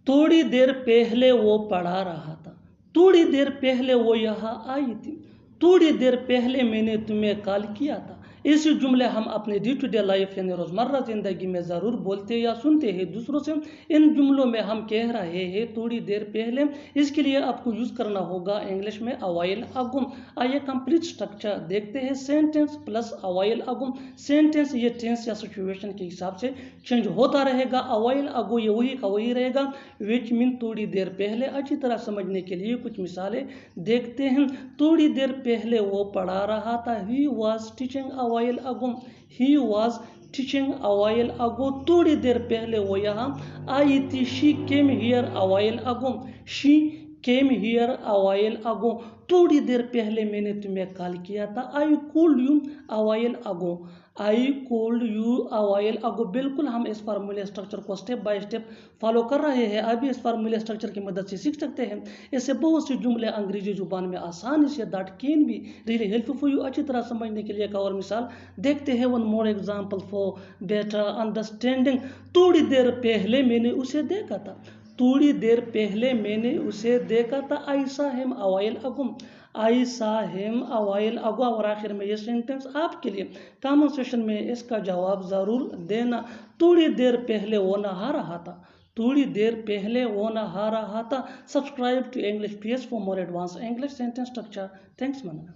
थोड़ी देर पहले वो पढ़ा रहा था, थोड़ी देर पहले वो यहाँ आई थी, थोड़ी देर पहले मैंने तुम्हें कॉल किया था। ऐसे जुमले हम अपने डे टू डे लाइफ यानी रोज़मर्रा ज़िंदगी में ज़रूर बोलते या सुनते हैं दूसरों से। इन जुमलों में हम कह रहे हैं थोड़ी देर पहले, इसके लिए आपको यूज़ करना होगा इंग्लिश में अ व्हाइल अगो। आइए कंप्लीट स्ट्रक्चर देखते हैं। सेंटेंस प्लस अ व्हाइल अगो। सेंटेंस ये टेंस या सिचुएशन के हिसाब से चेंज होता रहेगा। अ व्हाइल अगो ये वही का वही रहेगा, विच मीन थोड़ी देर पहले। अच्छी तरह समझने के लिए कुछ मिसालें देखते हैं। थोड़ी देर पहले वो पढ़ा रहा था, he was teaching a while ago, he was teaching a while ago. थोड़ी देर पहले वो यहाँ आई थी, she came here a while ago, she came here a while ago. थोड़ी देर पहले मैंने तुम्हें कॉल किया था, I called you a while ago, I called you a while ago. बिल्कुल हम इस फार्मूले स्ट्रक्चर को स्टेप बाय स्टेप फॉलो कर रहे हैं। अभी इस फार्मूले स्ट्रक्चर की मदद से सीख सकते हैं। ऐसे बहुत से जुमले अंग्रेजी जुबान में आसानी से that can be really helpful for you. अच्छी तरह समझने के लिए एक और मिसाल देखते हैं। One more example for better understanding. थोड़ी देर पहले मैंने उसे देखा था, थोड़ी देर पहले मैंने उसे देखा था। आई सा हिम अ व्हाइल अगो, आई सा हिम अ व्हाइल अगो। और आखिर में ये सेंटेंस आपके लिए कमेंट सेक्शन में इसका जवाब ज़रूर देना। थोड़ी देर पहले वो नहा रहा था, थोड़ी देर पहले वो नहा रहा था। Subscribe to English PS for more advance English sentence structure. Thanks man.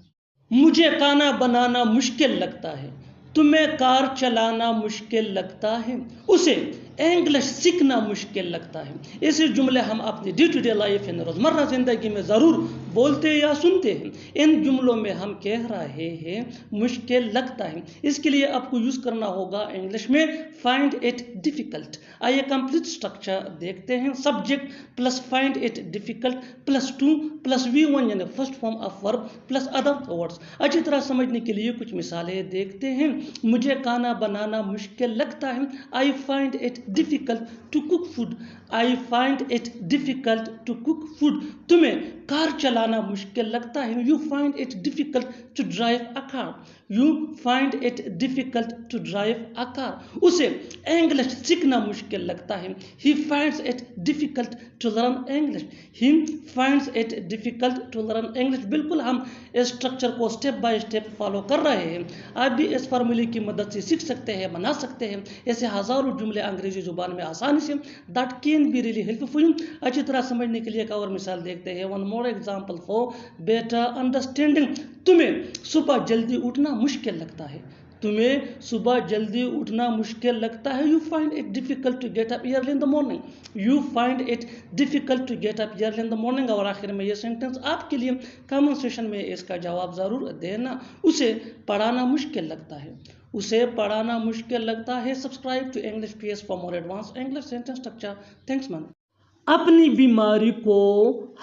मुझे खाना बनाना मुश्किल लगता है, तुम्हें कार चलाना मुश्किल लगता है, उसे इंग्लिश सीखना मुश्किल लगता है। ऐसे जुमले हम अपनी डे टू डे लाइफ यानी रोज़मर्रा ज़िंदगी में ज़रूर बोलते या सुनते हैं। इन जुमलों में हम कह रहे हैं मुश्किल लगता है, इसके लिए आपको यूज़ करना होगा इंग्लिश में फाइंड इट डिफ़िकल्ट। आइए कंप्लीट स्ट्रक्चर देखते हैं। Subject plus find it difficult plus two plus V1 यानी first form of verb plus other words. अच्छी तरह समझने के लिए कुछ मिसालें देखते हैं। मुझे खाना बनाना मुश्किल लगता है, I find it difficult to cook food, I find it difficult to cook food. तुम्हें कार चलाना मुश्किल लगता है, you find it difficult to drive a car, you find it difficult to drive a car. उसे English सीखना मुश्किल लगता है, he finds it difficult to learn English, he finds it difficult to learn English. बिल्कुल हम इस structure को step by step follow कर रहे हैं। आप भी इस फार्मूले की मदद से सीख सकते हैं, बना सकते हैं ऐसे हज़ारों जुमले अंग्रेजी जुबान में आसानी से। That can be really helpful for you. अच्छी तरह समझने के लिए एक और मिसाल देखते हैं। One more example for better understanding. तुम्हें सुबह जल्दी उठना मुश्किल लगता है, तुम्हें सुबह जल्दी उठना मुश्किल लगता है, you find it difficult to get up early in the morning, you find it difficult to get up early in the morning. और आखिर में ये सेंटेंस आपके लिए कमेंट सेक्शन में इसका जवाब ज़रूर देना। उसे पढ़ाना मुश्किल लगता है, उसे पढ़ाना मुश्किल लगता है। Subscribe to English PS for more advance English sentence structure. Thanks man. अपनी बीमारी को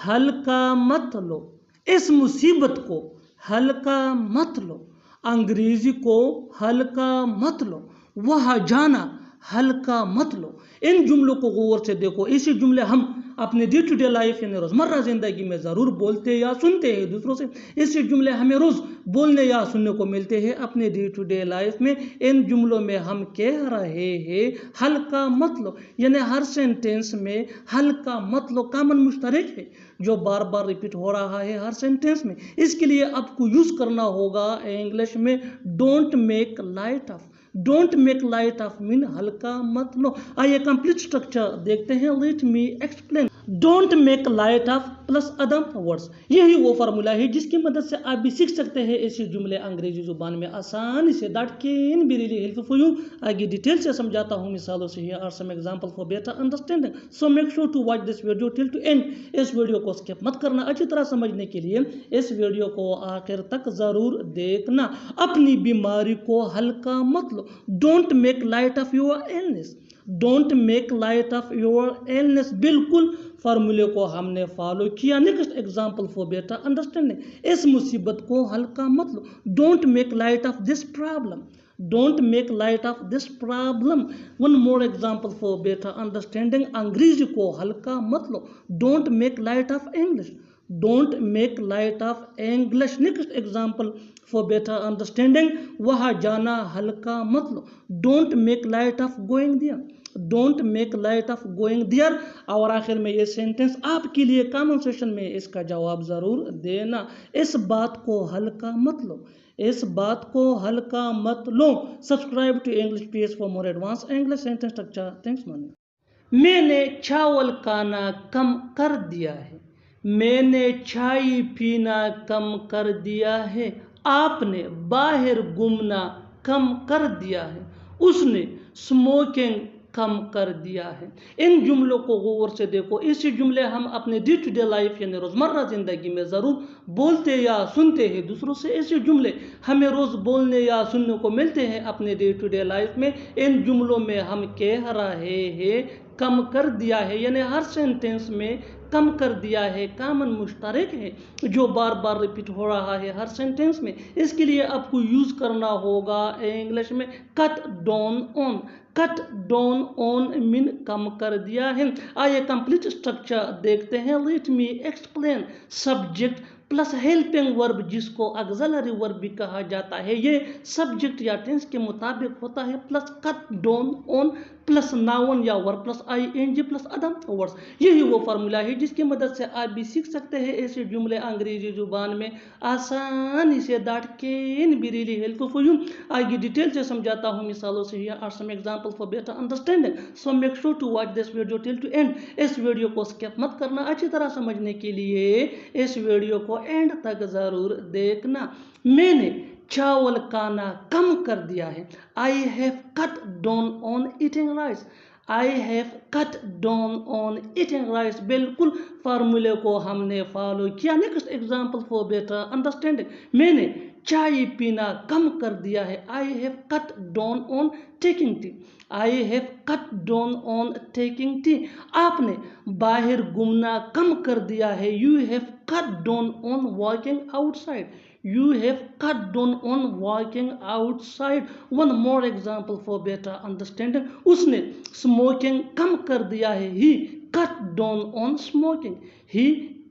हल्का मत लो, इस मुसीबत को हल्का मत लो, अंग्रेजी को हल्का मत लो, वहाँ जाना हल्का मत लो। इन जुमलों को गौर से देखो। ऐसे जुमले हम अपने डे टू डे लाइफ यानी रोज़मर्रा ज़िंदगी में ज़रूर बोलते या सुनते हैं दूसरों से। ऐसे जुमले हमें रोज़ बोलने या सुनने को मिलते हैं अपने डे टू डे लाइफ में। इन जुमलों में हम कह रहे हैं हल्का मत लो, यानी हर सेंटेंस में हल्का मत लो कॉमन मुश्तरक है जो बार बार रिपीट हो रहा है हर सेंटेंस में। इसके लिए आपको यूज़ करना होगा इंग्लिश में don't make light of. Don't make light of mean हल्का मत लो। आइए कंप्लीट स्ट्रक्चर देखते हैं। Let me explain. Don't make light of plus other words, यही वो फार्मूला है जिसकी मदद से आप भी सीख सकते हैं ऐसे जुमले अंग्रेजी जुबान में आसानी से। That can be really helpful for you. आगे डिटेल से समझाता हूँ मिसालों से। Here are some example for better understanding, so make sure to watch this video till to end. इस वीडियो को स्किप मत करना। अच्छी तरह समझने के लिए इस वीडियो को आखिर तक ज़रूर देखना। अपनी बीमारी को हल्का मत लो, don't make light of your illness, don't make light of your illness. बिल्कुल फार्मूले को हमने फॉलो किया। Next example for better understanding, इस मुसीबत को हल्का मत लो, don't make light of this problem, don't make light of this problem. One more example for better understanding, अंग्रेजी को हल्का मत लो, don't make light of English, don't make light of English. Next example for better understanding, वहाँ जाना हल्का मत लो। Don't make light of going there, don't make light of going there. और आखिर में ये सेंटेंस आपके लिए कमेंट सेक्शन में इसका जवाब ज़रूर देना। इस बात को हल्का मत लो, इस बात को हल्का मत लो। Subscribe to English page for more advance English sentence structure. Thanks morning. मैंने चावल खाना कम कर दिया है, मैंने चाय पीना कम कर दिया है। आपने बाहर घूमना कम कर दिया है, उसने स्मोकिंग कम कर दिया है। इन जुमलों को गौर से देखो। इसी जुमले हम अपने डे टू डे लाइफ यानी रोज़मर्रा ज़िंदगी में ज़रूर बोलते या सुनते हैं दूसरों से। ऐसे जुमले हमें रोज़ बोलने या सुनने को मिलते हैं अपने डे टू डे लाइफ में। इन जुमलों में हम कह रहे हैं कम कर दिया है, यानी हर सेंटेंस में कम कर दिया है कॉमन मुश्तरक है जो बार बार रिपीट हो रहा है हर सेंटेंस में। इसके लिए आपको यूज़ करना होगा इंग्लिश में cut down on. Cut down on mean कम कर दिया है। आइए कंप्लीट स्ट्रक्चर देखते हैं। Let me explain. Subject plus helping verb जिसको ऑक्सिलरी वर्ब भी कहा जाता है, ये सब्जेक्ट या टेंस के मुताबिक होता है। Plus cut down on plus noun या verb plus ing plus other words. यही वो फार्मूला है जिसकी मदद से आप भी सीख सकते हैं ऐसे जुमले अंग्रेजी जुबान में आसानी से। That can be really helpful for you. आगे डिटेल से समझाता हूँ मिसालों से। Here are some example for better understanding, so make sure to watch this video till to end. इस वीडियो को स्किप मत करना। अच्छी तरह समझने के लिए इस वीडियो को एंड तक जरूर देखना। मैंने चावल खाना कम कर दिया है। I have cut down on eating rice. I have cut down on eating rice. बिल्कुल फार्मूले को हमने फॉलो किया। Next example for better understanding, मैंने चाय पीना कम कर दिया है। I have cut down on taking tea. I have cut down on taking tea. आपने बाहर घूमना कम कर दिया है। You have cut down on walking outside. You have cut down on walking outside. One more example for better understanding. उसने smoking कम कर दिया है। He cut down on smoking. He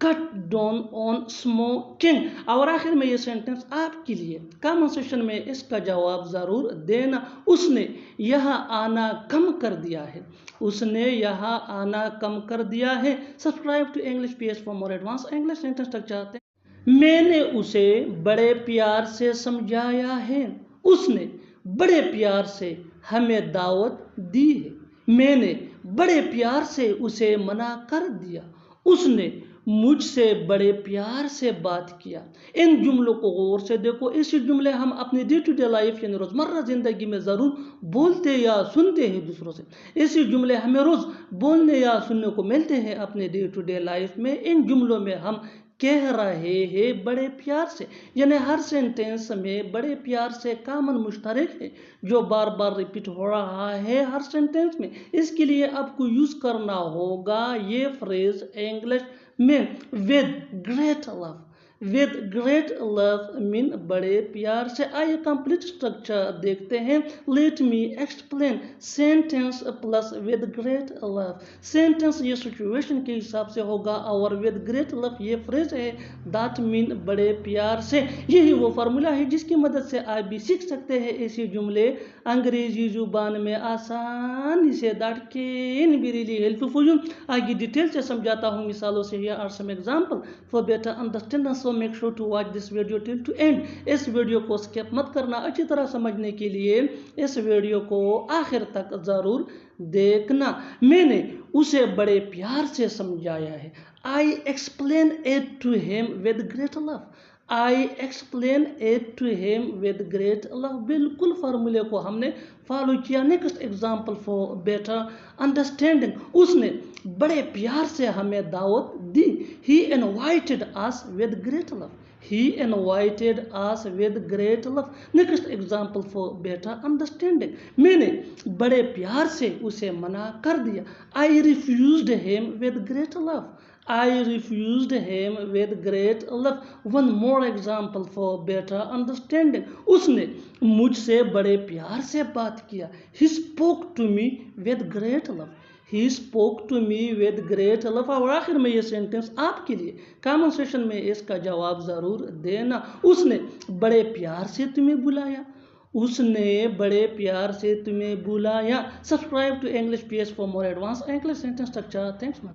cut down on smoking. और आखिर में ये sentence आपके लिए कमेंट सेक्शन में इसका जवाब ज़रूर देना। उसने यहाँ आना कम कर दिया है। उसने यहाँ आना कम कर दिया है। Subscribe to English page for more advance English sentence structure. मैंने उसे बड़े प्यार से समझाया है। उसने बड़े प्यार से हमें दावत दी है। मैंने बड़े प्यार से उसे मना कर दिया। उसने मुझसे बड़े प्यार से बात किया। इन जुमलों को गौर से देखो। ऐसे जुमले हम अपनी डे टू डे लाइफ यानी रोज़मर्रा ज़िंदगी में ज़रूर बोलते या सुनते हैं दूसरों से। ऐसे जुमले हमें रोज़ बोलने या सुनने को मिलते हैं अपने डे टू डे लाइफ में। इन जुमलों में हम कह रहे हैं बड़े प्यार से, यानी हर सेंटेंस में बड़े प्यार से कॉमन मुश्तरक है जो बार बार रिपीट हो रहा है हर सेंटेंस में। इसके लिए आपको यूज़ करना होगा ये फ्रेज इंग्लिश में with great love. With great love mean बड़े प्यार से। आइए कंप्लीट स्ट्रक्चर देखते हैं। Let me explain. Sentence plus with great love. Sentence ये सिचुएशन के हिसाब से होगा और विद ग्रेट लव ये फ्रेज है दैट मीन बड़े प्यार से। यही वो फार्मूला है जिसकी मदद से आप भी सीख सकते हैं ऐसे जुमले अंग्रेजी जुबान में आसानी से। That can be really helpful for you. आगे डिटेल से समझाता हूँ मिसालों से। Here are some example for better understanding, so make sure to watch this video till to end. इस वीडियो को स्किप मत करना। अच्छी तरह समझने के लिए इस वीडियो को आखिर तक जरूर देखना। मैंने उसे बड़े प्यार से समझाया है। I explain it to him with great love. I explain it to him with great love. बिल्कुल फार्मूले को हमने फॉलो किया। Next example for better understanding, उसने बड़े प्यार से हमें दावत दी। He invited us with great love. He invited us with great love. Next example for better understanding, मैंने बड़े प्यार से उसे मना कर दिया। I refused him with great love. I refused him with great love. One more example for better understanding, उसने मुझसे बड़े प्यार से बात किया। He spoke to me with great love. He spoke to me with great love. और आखिर में ये सेंटेंस आपके लिए, कमेंट सेशन में इसका जवाब ज़रूर देना। उसने बड़े प्यार से तुम्हें बुलाया, उसने बड़े प्यार से तुम्हें बुलाया। Subscribe to English PS for more advanced English sentence structure. Thanks.